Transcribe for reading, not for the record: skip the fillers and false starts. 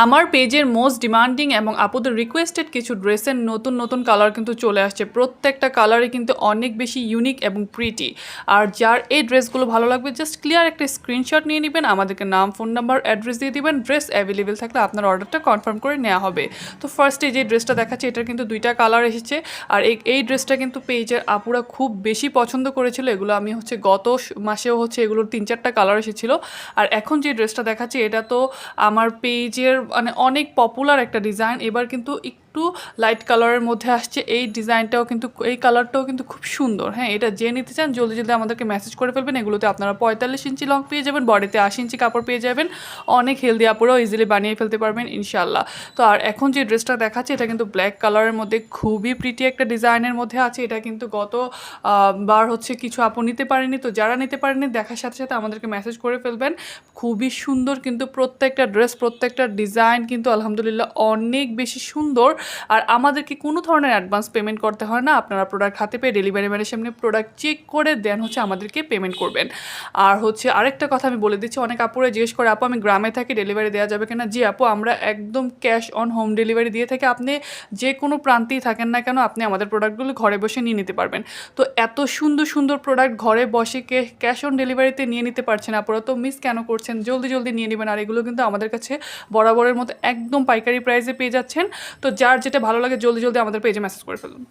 আমার পেজের most demanding এবং আপুদের রিকোয়েস্টেড কিছু ড্রেসের নতুন নতুন কালার কিন্তু চলে আসছে। প্রত্যেকটা কালারই কিন্তু অনেক বেশি ইউনিক এবং প্রিটি। আর যার এই ড্রেসগুলো ভালো লাগবে জাস্ট ক্লিয়ার একটা স্ক্রিনশট নিয়ে নেবেন, আমাদেরকে নাম, ফোন নাম্বার, অ্যাড্রেস দিয়ে দিবেন। ড্রেস অ্যাভেলেবেল থাকলে আপনার অর্ডারটা কনফার্ম করে নেওয়া হবে। তো ফার্স্টে যে ড্রেসটা দেখাচ্ছে এটার কিন্তু দুইটা কালার এসেছে। আর এই ড্রেসটা কিন্তু পেজের আপুরা খুব বেশি পছন্দ করেছিল। এগুলো আমি গত মাসেও এগুলোর 3-4টা কালার এসেছিল। আর এখন যে ড্রেসটা দেখাচ্ছি এটা তো আমার পেজের মানে অনেক পপুলার একটা ডিজাইন। এবার কিন্তু একটু লাইট কালারের মধ্যে আসছে। এই ডিজাইনটাও কিন্তু, এই কালারটাও কিন্তু খুব সুন্দর। হ্যাঁ, এটা যে নিতে চান জলদি জলদি আমাদেরকে মেসেজ করে ফেলবেন। এগুলোতে আপনারা 45 ইঞ্চি লং পেয়ে যাবেন, বডিতে 80 ইঞ্চি কাপড় পেয়ে যাবেন। অনেক হেলদি আপুরাও ইজিলি বানিয়ে ফেলতে পারবেন ইনশাল্লাহ। তো আর এখন যে ড্রেসটা দেখাচ্ছে এটা কিন্তু ব্ল্যাক কালারের মধ্যে খুবই প্রিটি একটা ডিজাইনের মধ্যে আছে। এটা কিন্তু গত বার কিছু আপু নিতে পারেনি। তো যারা নিতে পারেনি দেখার সাথে সাথে আমাদেরকে মেসেজ করে ফেলবেন। খুবই সুন্দর কিন্তু প্রত্যেকটা ড্রেস, প্রত্যেকটা ডিজাইন কিন্তু আলহামদুলিল্লাহ অনেক বেশি সুন্দর। আর আমাদেরকে কোনো ধরনের অ্যাডভান্স পেমেন্ট করতে হয় না। আপনারা প্রোডাক্ট হাতে পেয়ে ডেলিভারি ম্যানের সামনে প্রোডাক্ট চেক করে দেন আমাদেরকে পেমেন্ট করবেন। আর আরেকটা কথা আমি বলে দিচ্ছি, অনেক আপুরা জিজ্ঞেস করে আপু আমি গ্রামে থাকি, ডেলিভারি দেওয়া যাবে কিনা। জি আপু, আমরা একদম ক্যাশ অন হোম ডেলিভারি দিয়ে থাকি। আপনি যে কোনো প্রান্তেই থাকেন না কেন আপনি আমাদের প্রোডাক্টগুলো ঘরে বসে নিয়ে নিতে পারবেন। তো এত সুন্দর সুন্দর প্রোডাক্ট ঘরে বসে ক্যাশ অন ডেলিভারিতে নিয়ে নিতে পারছেন আপনারা, তো মিস কেন করছেন? জলদি জলদি নিয়ে নেবেন। আর এগুলো কিন্তু আমাদের কাছে বরাবরের মতো একদম পাইকারি প্রাইসে পেয়ে যাচ্ছেন। তো যার যেটা ভালো লাগে জলদি জলদি আমাদের পেজে মেসেজ করে ফেলুন।